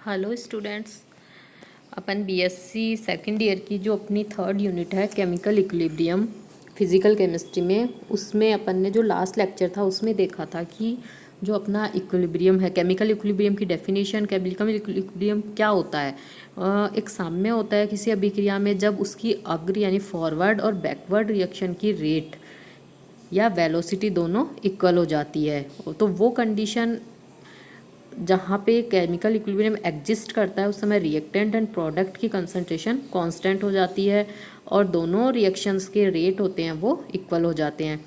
Hello students. अपन BSc second year की जो अपनी थर्ड यूनिट है केमिकल इक्विलिब्रियम फिज़िकल केमिस्ट्री में, उसमें अपन ने जो लास्ट लेक्चर था उसमें देखा था कि जो अपना इक्विलिब्रियम है, केमिकल इक्विलिब्रियम की डेफिनेशन, केमिकल इक्विलिब्रियम क्या होता है। एक साम्य होता है किसी अभिक्रिया में जब उसकी अग्र यानी फॉरवर्ड और बैकवर्ड रिएक्शन की रेट या वेलोसिटी दोनों इक्वल हो जाती है। तो वो कंडीशन जहाँ पे केमिकल इक्विलिब्रियम एग्जिस्ट करता है उस समय रिएक्टेंट एंड प्रोडक्ट की कंसंट्रेशन कांस्टेंट हो जाती है और दोनों रिएक्शंस के रेट होते हैं वो इक्वल हो जाते हैं।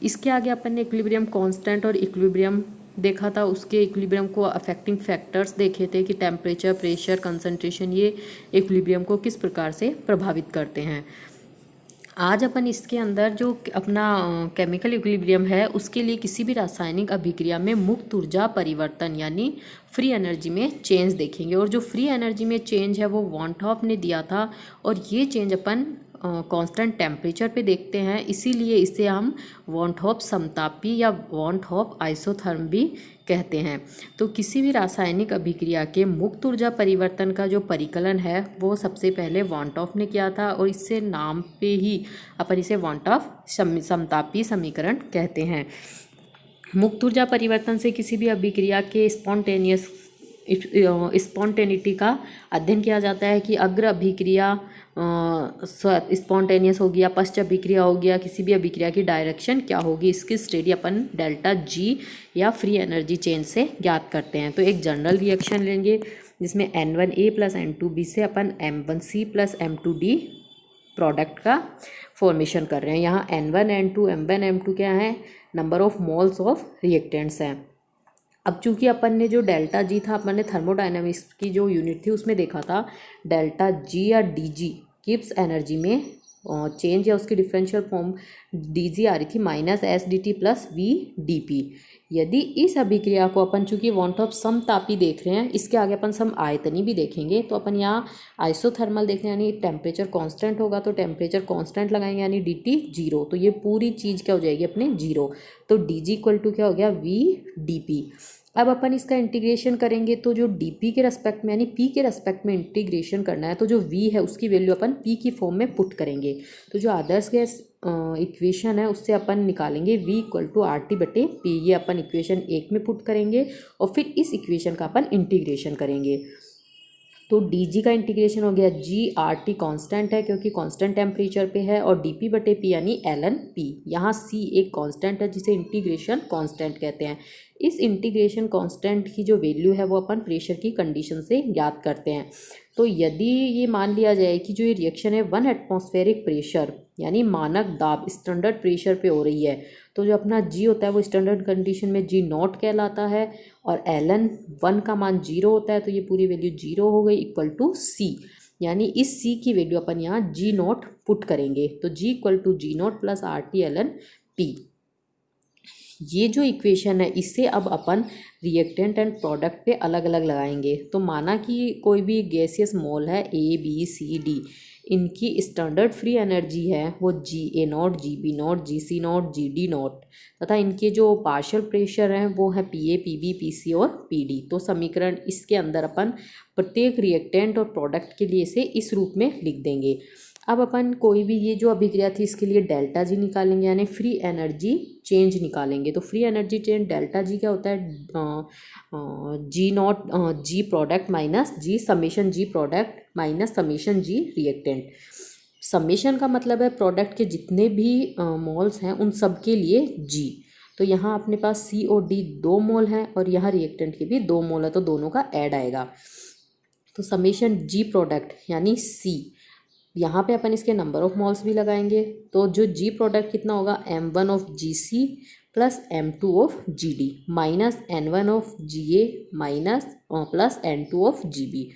इसके आगे अपन ने इक्विलिब्रियम कांस्टेंट और इक्विलिब्रियम देखा था, उसके इक्विलिब्रियम को अफेक्टिंग फैक्टर्स देखे थे कि टेम्परेचर, प्रेशर, कंसंट्रेशन ये इक्विलिब्रियम को किस प्रकार से प्रभावित करते हैं। आज अपन इसके अंदर जो अपना केमिकल इक्विलिब्रियम है उसके लिए किसी भी रासायनिक अभिक्रिया में मुक्त ऊर्जा परिवर्तन यानी फ्री एनर्जी में चेंज देखेंगे। और जो फ्री एनर्जी में चेंज है वो वॉन्टहॉफ ने दिया था और ये चेंज अपन कांस्टेंट टेम्परेचर पे देखते हैं, इसीलिए इसे हम वॉन्टहॉफ समतापी या वॉन्टहॉफ आइसोथर्म भी कहते हैं। तो किसी भी रासायनिक अभिक्रिया के मुक्त ऊर्जा परिवर्तन का जो परिकलन है वो सबसे पहले वॉन्टहॉफ ने किया था और इससे नाम पे ही अपन इसे वॉन्टहॉफ समतापी समीकरण कहते हैं। मुक्त ऊर्जा परिवर्तन से किसी भी अभिक्रिया के स्पॉन्टेनिटी का अध्ययन किया जाता है कि अग्र अभिक्रिया स्पॉन्टेनियस होगी या पश्च अभिक्रिया होगी या किसी भी अभिक्रिया की डायरेक्शन क्या होगी, इसकी स्टडी अपन डेल्टा जी या फ्री एनर्जी चेंज से ज्ञात करते हैं। तो एक जनरल रिएक्शन लेंगे जिसमें N1A प्लस N2B से अपन M1C प्लस M2D प्रोडक्ट का फॉर्मेशन कर रहे हैं। यहाँ N1 N2 M1 M2 क्या है, number of moles of reactants हैं। अब चूंकि अपन ने जो डेल्टा जी था, अपन ने थर्मोडायनामिक्स की जो यूनिट थी उसमें देखा था डेल्टा जी या डी जी गिब्स एनर्जी में चेंज या उसकी डिफरेंशियल फॉर्म डी जी आ रही थी minus S D T plus V D P. यदि इस अभिक्रिया को अपन चूंकि वॉन्टहॉफ समतापी देख रहे हैं, इसके आगे अपन सम आयतनी भी देखेंगे, तो अपन यहाँ आइसोथर्मल देख रहे हैं यानी टेम्परेचर कांस्टेंट होगा तो टेम्परेचर कांस्टेंट लगाएंगे यानी डी टी जीरो, तो ये पूरी चीज़ क्या हो जाएगी अपने जीरो। तो डी जी इक्वल टू क्या हो गया वी डी पी। अब अपन इसका इंटीग्रेशन करेंगे तो जो dp के रेस्पेक्ट में यानी p के रेस्पेक्ट में इंटीग्रेशन करना है तो जो v है उसकी वैल्यू अपन p की फॉर्म में पुट करेंगे। तो जो आदर्श गैस इक्वेशन है उससे अपन निकालेंगे v equal to R T बटे पी, ये अपन इक्वेशन 1 में पुट करेंगे और फिर इस इक्वेशन का अपन इंटीग्रेशन करेंगे। तो डी जी का इंटीग्रेशन हो गया जी आर टी कॉन्स्टेंट है क्योंकि कॉन्स्टेंट टेम्परेचर पे है और डी पी बटे पी यानी एल एन पी। यहाँ सी एक कॉन्स्टेंट है जिसे इंटीग्रेशन कॉन्स्टेंट कहते हैं। इस इंटीग्रेशन कांस्टेंट की जो वैल्यू है वो अपन प्रेशर की कंडीशन से ज्ञात करते हैं। तो यदि ये मान लिया जाए कि जो ये रिएक्शन है 1 एटमॉस्फेरिक प्रेशर यानी मानक दाब स्टैंडर्ड प्रेशर पे हो रही है, तो जो अपना जी होता है वो स्टैंडर्ड कंडीशन में जी नॉट कहलाता है और एल एन 1 का मान 0 होता है, तो ये पूरी वैल्यू 0 हो गई इक्वल टू सी, यानी इस सी की वैल्यू अपन यहाँ जी नॉट पुट करेंगे। तो G equal to G not plus R T L N P. ये जो इक्वेशन है इससे अब अपन रिएक्टेंट एंड प्रोडक्ट पे अलग अलग लगाएंगे। तो माना कि कोई भी गैसियस मोल है ए बी सी डी, इनकी स्टैंडर्ड फ्री एनर्जी है वो G A not, G B not, G C not, G D not, तथा इनके जो पार्शियल प्रेशर हैं वो है P A, P B, P C और पी डी। तो समीकरण इसके अंदर अपन प्रत्येक रिएक्टेंट और प्रोडक्ट के लिए इसे इस रूप में लिख देंगे। अब अपन कोई भी ये जो अभिक्रिया थी इसके लिए डेल्टा जी निकालेंगे यानी फ्री एनर्जी चेंज निकालेंगे। तो free energy change delta G क्या होता है, G not G product minus G summation G product minus summation G reactant. Summation का मतलब है प्रोडक्ट के जितने भी मोल्स हैं उन सब के लिए जी। तो यहाँ अपने पास सी और डी 2 मोल हैं और यहाँ रिएक्टेंट के भी 2 मोल है तो दोनों का ऐड आएगा। तो समेशन जी प्रोडक्ट यानी सी, यहाँ पे अपन इसके नंबर ऑफ मोल्स भी लगाएंगे। तो जो जी प्रोडक्ट कितना होगा M1 of G C plus M2 of G D minus N1 of G A minus plus N2 of G B.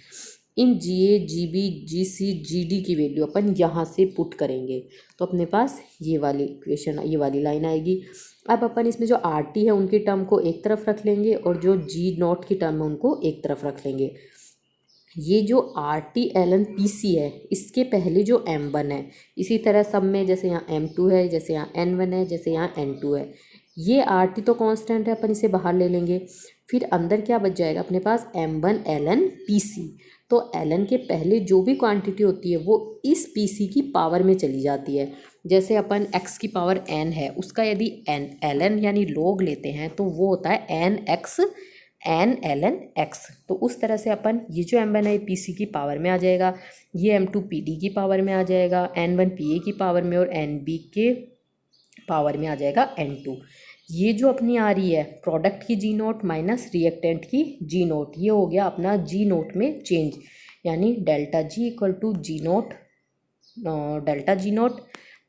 इन G A, G B, G C, G D की value अपन यहाँ से पुट करेंगे तो अपने पास ये वाली इक्वेशन, ये वाली लाइन आएगी। अब अपन इसमें जो आर टी है उनकी टर्म को एक तरफ रख लेंगे और जो जी नॉट की टर्म है उनको एक तरफ रख लेंगे। ये जो R T L N P C है इसके पहले जो M1 है, इसी तरह सब में जैसे यहाँ M2 है, जैसे यहाँ N1 है, जैसे यहाँ N2 है, ये आर टी तो कांस्टेंट है, अपन इसे बाहर ले लेंगे। फिर अंदर क्या बच जाएगा अपने पास, m1 ln pc। तो ln के पहले जो भी क्वांटिटी होती है वो इस pc की पावर में चली जाती है। जैसे अपन x की पावर n है, उसका यदि n ln यानी log लेते हैं तो वो होता है n ln x। तो उस तरह से अपन ये जो m1 है pc की पावर में आ जाएगा, ये m2 pd की पावर में आ जाएगा, n1 pa की पावर में, और nb के पावर में आ जाएगा n2। ये जो अपनी आ रही है प्रोडक्ट की जी नोट माइनस रिएक्टेंट की जी नोट, ये हो गया अपना जी नोट में चेंज, यानी delta G equal to G naught, delta G naught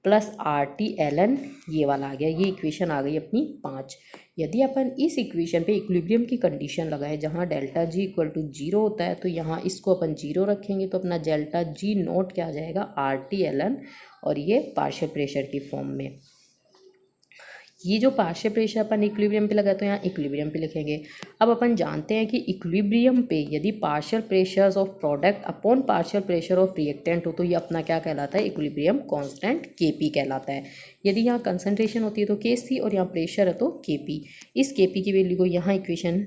plus R T L N, ये वाला आ गया। ये इक्वेशन आ गई अपनी 5। यदि अपन इस इक्वेशन पे इक्विलिब्रियम की कंडीशन लगाएं जहाँ डेल्टा जी इक्वल टू 0 होता है, तो यहाँ इसको अपन 0 रखेंगे तो अपना डेल्टा जी नोट क्या आ जाएगा, आर टी एल एन, और ये पार्शियल प्रेशर की फॉर्म में। ये जो पार्शियल प्रेशर अपन इक्विलिब्रियम पे लगा तो यहाँ इक्विलिब्रियम पे लिखेंगे। अब अपन जानते हैं कि इक्विलिब्रियम पे यदि partial pressures of product upon partial pressure of reactant हो तो ये अपना क्या कहलाता है, इक्विलिब्रियम कांस्टेंट Kp कहलाता है। यदि यहाँ कंसनट्रेशन होती है तो Kc, और यहाँ प्रेशर है तो Kp। इस Kp की वैल्यू को यहाँ इक्वेशन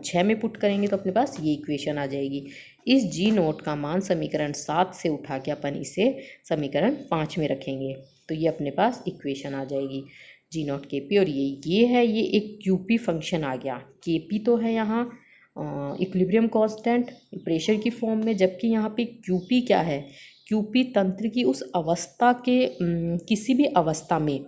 6 में पुट करेंगे तो अपने पास ये इक्वेशन आ जाएगी। इस जी नोट का मान समीकरण 7 से उठा के अपन इसे समीकरण 5 में रखेंगे तो ये अपने पास इक्वेशन आ जाएगी जी नॉट के पी। और ये है, ये एक क्यू पी फंक्शन आ गया। के पी तो है यहाँ इक्विलिब्रियम कांस्टेंट प्रेशर की फॉर्म में, जबकि यहाँ पे क्यू पी क्या है, क्यू पी तंत्र की उस अवस्था के किसी भी अवस्था में,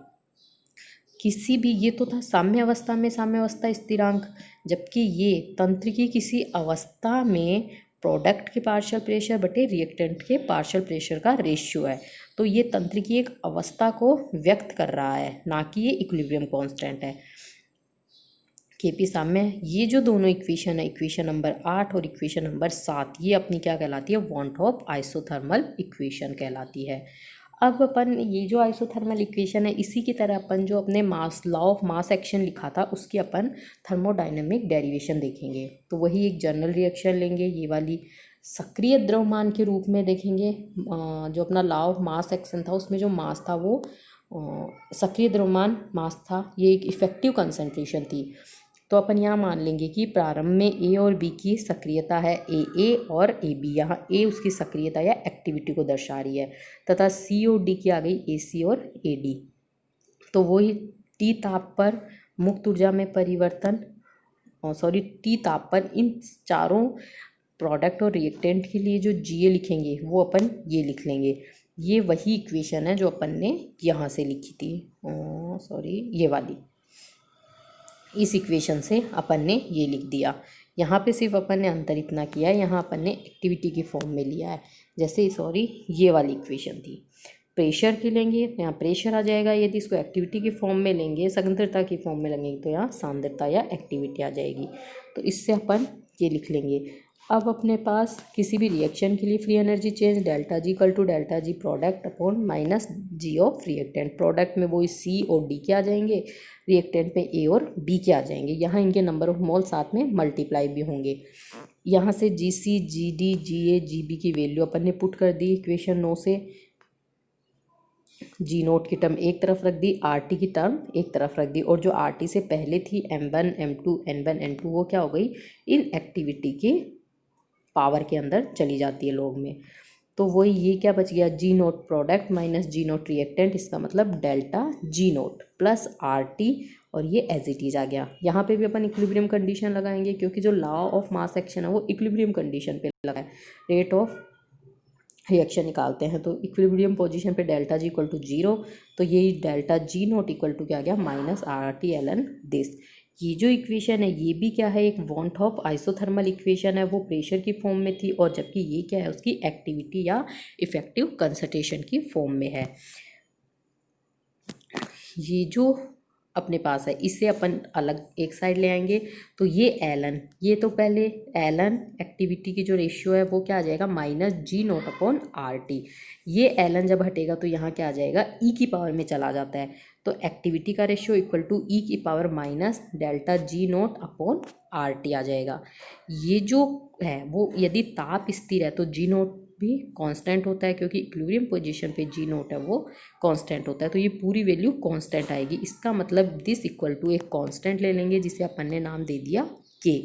किसी भी, ये तो था साम्य अवस्था में साम्य अवस्था स्थिरांक, जबकि ये तंत्र की किसी अवस्था में प्रोडक्ट के पार्शियल प्रेशर बटे रिएक्टेंट के पार्शियल प्रेशर का रेशियो है। तो ये तंत्र की एक अवस्था को व्यक्त कर रहा है, ना कि ये इक्विलिब्रियम कांस्टेंट है। केपी साम्य, ये जो दोनों इक्वेशन है, इक्वेशन नंबर 8 और इक्वेशन नंबर 7, ये अपनी क्या कहलाती है, वॉन ऑफ आइसोथर्मल इक्वेशन कहलाती है। अब अपन ये जो आइसोथर्मल इक्वेशन है, इसी की तरह अपन जो अपने मास लॉ ऑफ मास एक्शन लिखा था उसकी अपन थर्मोडायनेमिक डेरिवेशन देखेंगे। तो वही एक जनरल रिएक्शन लेंगे, ये वाली सक्रिय द्रव्यमान के रूप में देखेंगे। जो अपना लॉ ऑफ मास एक्शन था उसमें जो मास था वो सक्रिय द्रव्यमान मास था, ये एक इफेक्टिव कंसंट्रेशन थी। तो अपन यहाँ मान लेंगे कि प्रारंभ में ए और बी की सक्रियता है ए और ए बी, यहाँ ए उसकी सक्रियता या एक्टिविटी को दर्शा रही है, तथा सी और डी की आ गई ए सी और ए डी। तो वही टी ताप पर मुक्त ऊर्जा में परिवर्तन, टी ताप पर इन चारों प्रोडक्ट और रिएक्टेंट के लिए जो जी ए लिखेंगे वो अपन ये लिख लेंगे। ये वही इक्वेशन है जो अपन ने यहाँ से लिखी थी, ये वाली, इस इक्वेशन से अपन ने ये लिख दिया। यहाँ पे सिर्फ अपन ने अंतर इतना किया है, यहाँ अपन ने एक्टिविटी की फॉर्म में लिया है। जैसे ये वाली इक्वेशन थी, प्रेशर की लेंगे तो यहाँ प्रेशर आ जाएगा, यदि इसको एक्टिविटी की फॉर्म में लेंगे, सांद्रता की फॉर्म में लेंगे तो यहाँ सांद्रता या एक्टिविटी आ जाएगी। तो इससे अपन ये लिख लेंगे। अब अपने पास किसी भी रिएक्शन के लिए free energy change delta G equal to delta G product upon minus G of reactant. Product में वो सी और डी के आ जाएंगे, रिएक्टेंट में ए और बी के आ जाएंगे। यहाँ इनके नंबर ऑफ मोल साथ में मल्टीप्लाई भी होंगे। यहाँ से जी C G D G A G B की वैल्यू अपन ने पुट कर दी इक्वेशन 9 से। जी नोट की टर्म एक तरफ रख दी, आर टी की टर्म एक तरफ रख दी, और जो आर टी से पहले थी M1 M2 N1 N2 वो क्या हो गई, इन एक्टिविटी की पावर के अंदर चली जाती है लोग में। तो वही ये क्या बच गया, जी नोट प्रोडक्ट माइनस जी नोट रिएक्टेंट, इसका मतलब delta G naught plus R T, और ये एज इट इज आ गया। यहाँ पे भी अपन इक्विलिब्रियम कंडीशन लगाएंगे क्योंकि जो लॉ ऑफ मास एक्शन है वो इक्विलिब्रियम कंडीशन पे लगा है। रेट ऑफ रिएक्शन निकालते हैं तो इक्विलिब्रियम पोजीशन पे डेल्टा जी इक्वल टू 0, तो ये delta G naught equal to क्या आ गया, minus R T L N this. ये जो इक्वेशन है ये भी क्या है, एक वॉन ऑफ आइसोथर्मल इक्वेशन है, वो प्रेशर की फॉर्म में थी, और जबकि ये क्या है, उसकी एक्टिविटी या इफेक्टिव कंसंट्रेशन की फॉर्म में है। ये जो अपने पास है इसे अपन अलग एक साइड ले आएंगे। तो ये एलन, ये तो पहले एलन एक्टिविटी की जो रेशियो है वो क्या आ जाएगा, minus ji not upon R T. ये एलन जब हटेगा तो यहाँ क्या आ जाएगा, ई की पावर में चला जाता है, तो एक्टिविटी का रेशियो इक्वल टू ई की power minus delta G not upon R T आ जाएगा। ये जो है वो यदि ताप स्थिर है तो जी नोट भी कांस्टेंट होता है, क्योंकि इक्विलिब्रियम पोजीशन पे जी नोट है वो कांस्टेंट होता है, तो ये पूरी वैल्यू कांस्टेंट आएगी। इसका मतलब दिस इक्वल टू एक कांस्टेंट ले लेंगे जिसे अपन ने नाम दे दिया के।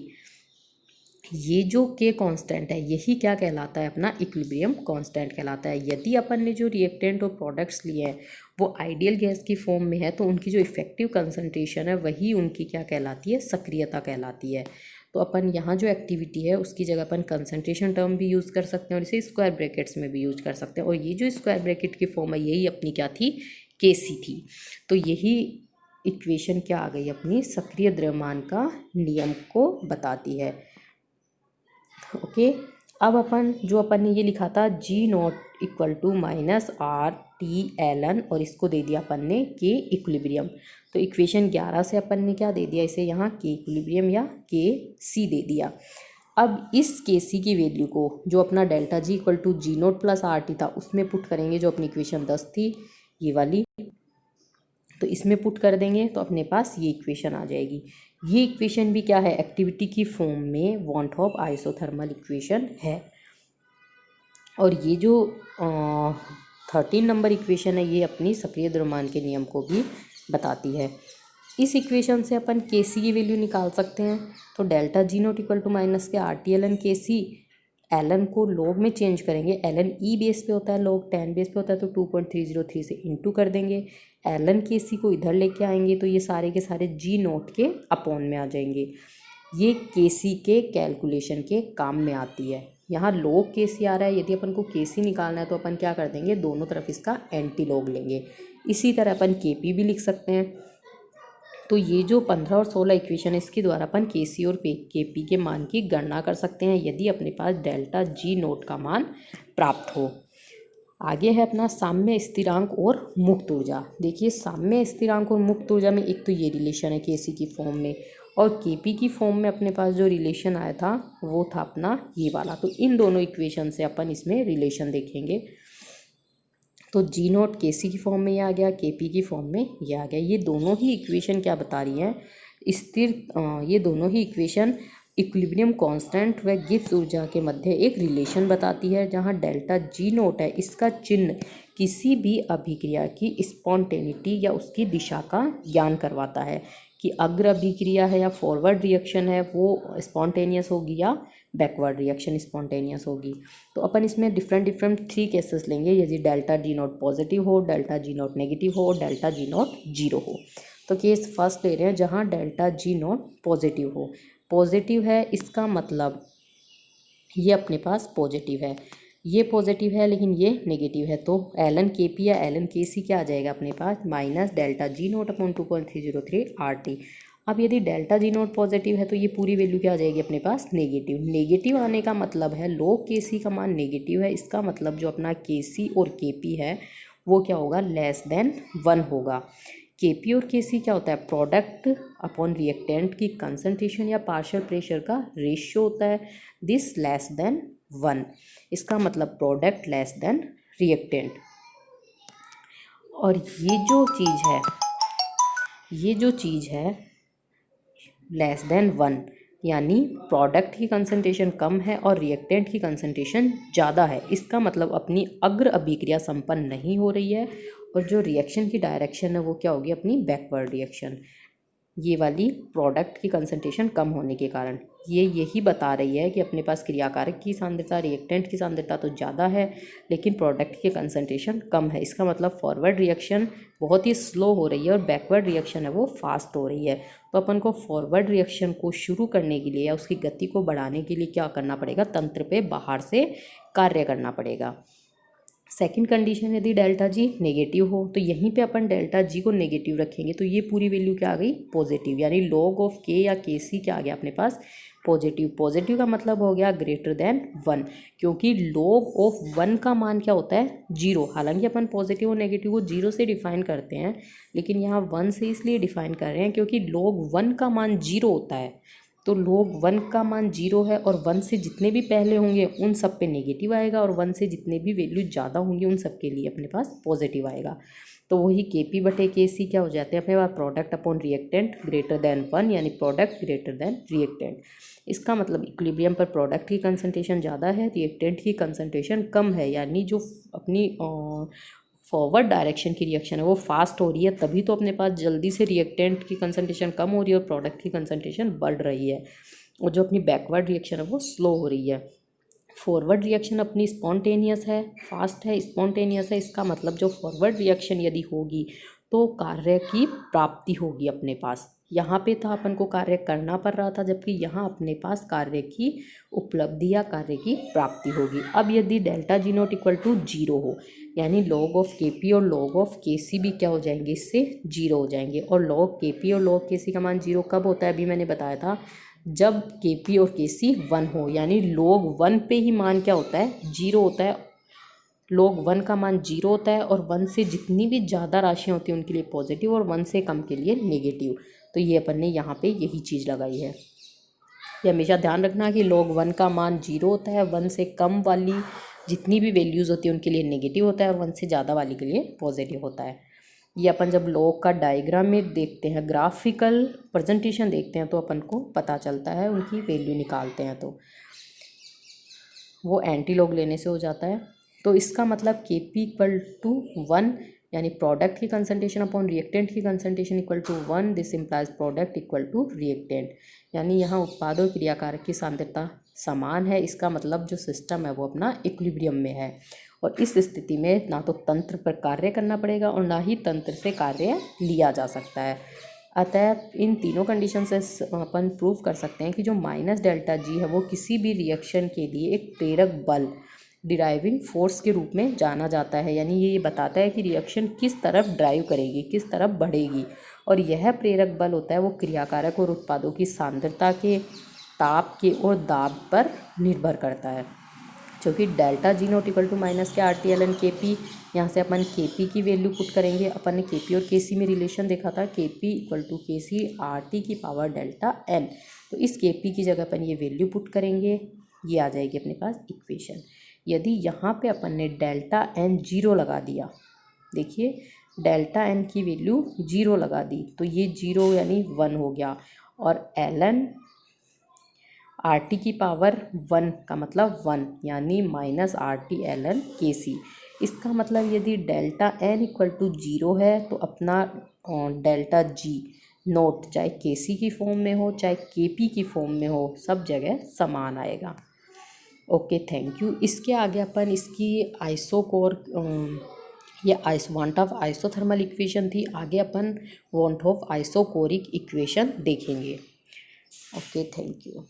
ये जो के कांस्टेंट है यही क्या कहलाता है, अपना इक्विलिब्रियम कांस्टेंट कहलाता है। यदि अपन ने जो रिएक्टेंट और प्रोडक्ट्स लिए हैं वो आइडियल गैस की फॉर्म में है, तो उनकी जो इफेक्टिव कंसंट्रेशन है वही उनकी क्या कहलाती है, सक्रियता कहलाती है। तो अपन यहाँ जो एक्टिविटी है उसकी जगह अपन कंसंट्रेशन टर्म भी यूज़ कर सकते हैं और इसे स्क्वायर ब्रैकेट्स में भी यूज कर सकते हैं। और ये जो स्क्वायर ब्रैकेट की फॉर्म है यही अपनी क्या थी, केसी थी। तो यही इक्वेशन क्या आ गई, अपनी सक्रिय द्रव्यमान का नियम को बताती है। ओके, अब अपन ने ये लिखा था G not equal to minus R T L N, और इसको दे दिया अपन ने के इक्विलिब्रियम। तो इक्वेशन 11 से अपन ने क्या दे दिया, इसे यहाँ के इक्विलिब्रियम या के सी दे दिया। अब इस के सी की वैल्यू को जो अपना delta G equal to G naught plus R T था उसमें पुट करेंगे, जो अपनी इक्वेशन 10 थी ये वाली, तो इसमें पुट कर देंगे तो अपने पास ये इक्वेशन आ जाएगी। ये इक्वेशन भी क्या है, एक्टिविटी की फॉर्म में वॉन्ट्रॉप आइसोथर्मल इक्वेशन है। और ये जो 13 नंबर इक्वेशन है ये अपनी सक्रिय द्रव्यमान के नियम को भी बताती है। इस इक्वेशन से अपन के सी की वैल्यू निकाल सकते हैं। तो delta G naught equal to minus K R T L N के सी, एल एन को लॉग में चेंज करेंगे, एल एन ई बेस पे होता है, लॉग 10 बेस पे होता है, तो 2.303 से इंटू कर देंगे। एल एन के सी को इधर लेके आएंगे तो ये सारे के सारे जी नोट के अपॉन में आ जाएंगे। ये के सी के कैलकुलेशन के काम में आती है। यहाँ लॉग के सी आ रहा है, यदि अपन को के सी निकालना है तो अपन क्या कर देंगे, दोनों तरफ इसका एंटी लॉग लेंगे। इसी तरह अपन के पी भी लिख सकते हैं। तो ये जो 15 और 16 इक्वेशन है इसके द्वारा अपन के सी और के पी के मान की गणना कर सकते हैं, यदि अपने पास डेल्टा जी नोट का मान प्राप्त हो। आगे है अपना साम्य स्थिरांक और मुक्त ऊर्जा। देखिए साम्य स्थिरांक और मुक्त ऊर्जा में एक तो ये रिलेशन है के सी की फॉर्म में, और के पी की फॉर्म में अपने पास जो रिलेशन आया था वो था अपना ये वाला। तो इन दोनों इक्वेशन से अपन इसमें रिलेशन देखेंगे। तो जी नोट के सी की फॉर्म में ये आ गया, के पी की फॉर्म में ये आ गया। ये दोनों ही इक्वेशन क्या बता रही हैं, ये दोनों ही इक्वेशन इक्विलिब्रियम कांस्टेंट व गिब्स ऊर्जा के मध्य एक रिलेशन बताती है, जहां डेल्टा जी नोट है इसका चिन्ह किसी भी अभिक्रिया की स्पॉन्टेनिटी या उसकी दिशा का ज्ञान करवाता है, कि अग्र अभिक्रिया है या फॉरवर्ड रिएक्शन है वो स्पॉन्टेनियस होगी या बैकवर्ड रिएक्शन स्पॉन्टेनियस होगी। तो अपन इसमें डिफरेंट 3 केसेस लेंगे, यदि डेल्टा जी नोट पॉजिटिव हो, डेल्टा जी नोट नेगेटिव हो और डेल्टा जी नोट जीरो हो। तो केस फर्स्ट ले रहे हैं जहाँ डेल्टा जी नोट पॉजिटिव हो। पॉजिटिव है इसका मतलब ये अपने पास पॉजिटिव है, ये पॉजिटिव है लेकिन ये नेगेटिव है, तो एल एन के पी या एल एन के सी क्या आ जाएगा अपने पास, minus delta G not upon 2.303 R T. अब यदि डेल्टा जी नोट पॉजिटिव है तो ये पूरी वैल्यू क्या आ जाएगी अपने पास, नेगेटिव। नेगेटिव आने का मतलब है लॉग के सी का मान नेगेटिव है, इसका मतलब जो अपना के सी और के पी है वो क्या होगा, लेस देन 1 होगा। के पी और के सी क्या होता है, प्रोडक्ट अपॉन रिएक्टेंट की कंसंट्रेशन या पार्शियल प्रेशर का रेशियो होता है, दिस लेस देन 1, इसका मतलब प्रोडक्ट लेस देन रिएक्टेंट। और ये जो चीज़ है लेस देन 1 यानी प्रोडक्ट की कंसंट्रेशन कम है और रिएक्टेंट की कंसंट्रेशन ज़्यादा है, इसका मतलब अपनी अग्र अभिक्रिया संपन्न नहीं हो रही है, और जो रिएक्शन की डायरेक्शन है वो क्या होगी, अपनी बैकवर्ड रिएक्शन। ये वाली प्रोडक्ट की कंसंट्रेशन कम होने के कारण ये यही बता रही है कि अपने पास क्रियाकारक की सांद्रता रिएक्टेंट की सांद्रता तो ज़्यादा है लेकिन प्रोडक्ट की कंसंट्रेशन कम है, इसका मतलब फॉरवर्ड रिएक्शन बहुत ही स्लो हो रही है और बैकवर्ड रिएक्शन है वो फास्ट हो रही है। तो अपन को फॉरवर्ड रिएक्शन को शुरू करने के लिए या उसकी गति को बढ़ाने के लिए क्या करना पड़ेगा, तंत्र पे बाहर से कार्य करना पड़ेगा। सेकंड कंडीशन यदि डेल्टा जी नेगेटिव हो तो यहीं पे अपन डेल्टा जी को नेगेटिव रखेंगे, तो ये पूरी वैल्यू क्या आ गई, पॉजिटिव, यानी लॉग ऑफ के या के सी क्या आ गया अपने पास, पॉजिटिव। पॉजिटिव का मतलब हो गया ग्रेटर देन 1, क्योंकि लॉग ऑफ 1 का मान क्या होता है, 0। हालांकि अपन पॉजिटिव और नेगेटिव को 0 से डिफाइन करते हैं, लेकिन यहाँ 1 से इसलिए डिफाइन कर रहे हैं क्योंकि लॉग 1 का मान 0 होता है। तो log 1 का मान 0 है और 1 से जितने भी पहले होंगे उन सब पे नेगेटिव आएगा, और 1 से जितने भी वैल्यू ज़्यादा होंगी उन सब के लिए अपने पास पॉजिटिव आएगा। तो वही के पी बटे के सी क्या हो जाते हैं अपने पास, product upon reactant greater than 1, यानी प्रोडक्ट ग्रेटर देन रिएक्टेंट। इसका मतलब इक्विलिब्रियम पर प्रोडक्ट की कंसंट्रेशन ज़्यादा है, रिएक्टेंट की कंसंट्रेशन कम है, यानी जो अपनी फॉरवर्ड डायरेक्शन की रिएक्शन है वो फास्ट हो रही है, तभी तो अपने पास जल्दी से रिएक्टेंट की कंसंट्रेशन कम हो रही है और प्रोडक्ट की कंसंट्रेशन बढ़ रही है, और जो अपनी बैकवर्ड रिएक्शन है वो स्लो हो रही है। फॉरवर्ड रिएक्शन अपनी स्पॉन्टेनियस है, फास्ट है, स्पॉन्टेनियस है। इसका मतलब जो फॉरवर्ड रिएक्शन यदि होगी तो कार्य की प्राप्ति होगी अपने पास। यहाँ पे था अपन को कार्य करना पड़ रहा था, जबकि यहाँ अपने पास कार्य की उपलब्धि या कार्य की प्राप्ति होगी। अब यदि delta G not equal to zero हो, यानी लॉग ऑफ के पी और लॉग ऑफ के सी भी क्या हो जाएंगे, इससे जीरो हो जाएंगे। और लॉग के पी और लॉग के सी का मान जीरो कब होता है, अभी मैंने बताया था, जब के पी और के सी 1 हो, यानी log 1 पे ही मान क्या होता है, जीरो होता है। log 1 का मान जीरो होता है, और 1 से जितनी भी ज़्यादा राशियाँ होती हैं उनके लिए पॉजिटिव, और 1 से कम के लिए नेगेटिव। तो ये अपन ने यहाँ पे यही चीज़ लगाई है। ये हमेशा ध्यान रखना कि log 1 का मान जीरो होता है, 1 से कम वाली जितनी भी वैल्यूज़ होती हैं उनके लिए नेगेटिव होता है, और 1 से ज़्यादा वाली के लिए पॉजिटिव होता है। ये अपन जब लॉग का डायग्राम में देखते हैं, ग्राफिकल प्रेजेंटेशन देखते हैं, तो अपन को पता चलता है, उनकी वैल्यू निकालते हैं तो वो एंटी लॉग लेने से हो जाता है। तो इसका मतलब के पी इक्वल टू 1, यानी प्रोडक्ट की कंसंट्रेशन अपॉन रिएक्टेंट की concentration equal to 1, this implies product equal to reactant. यानी यहाँ उत्पाद और क्रियाकारक की सांद्रता समान है, इसका मतलब जो सिस्टम है वो अपना इक्विलिब्रियम में है। और इस स्थिति में ना तो तंत्र पर कार्य करना पड़ेगा और ना ही तंत्र से कार्य लिया जा सकता है। अतः इन तीनों कंडीशन से अपन प्रूव कर सकते हैं कि जो माइनस डेल्टा जी है वो किसी भी रिएक्शन के लिए एक प्रेरक बल, डिराइविंग फोर्स के रूप में जाना जाता है। यानी ये बताता है कि रिएक्शन किस तरफ ड्राइव करेगी, किस तरफ बढ़ेगी, और यह प्रेरक बल होता है वो क्रियाकारक और उत्पादों की सांद्रता के, ताप के और दाब पर निर्भर करता है। क्योंकि delta G not equal to minus K R T L N के पी, यहाँ से अपन के पी की वैल्यू पुट करेंगे। अपन ने के पी और के सी में रिलेशन देखा था, के पी इक्वल टू के सी आर टी की पावर डेल्टा एन। तो इस के पी की जगह अपन ये वैल्यू पुट करेंगे, ये आ जाएगी अपने पास इक्वेशन। यदि यहाँ पे अपन ने डेल्टा एन जीरो लगा दिया, देखिए डेल्टा एन की वैल्यू जीरो लगा दी, तो ये जीरो यानी 1 हो गया, और एल एन आर टी की पावर 1 का मतलब 1, यानी minus R T L N के सी। इसका मतलब यदि delta N equal to zero है तो अपना डेल्टा जी नोट चाहे के सी की फॉर्म में हो चाहे के पी की फॉर्म में हो, सब जगह समान आएगा। Okay, thank you. इसके आगे अपन इसकी आइसोकोर ये वांट ऑफ आइसोथर्मल इक्वेशन थी, आगे अपन वांट ऑफ आइसोकोरिक इक्वेशन देखेंगे। Okay, thank you.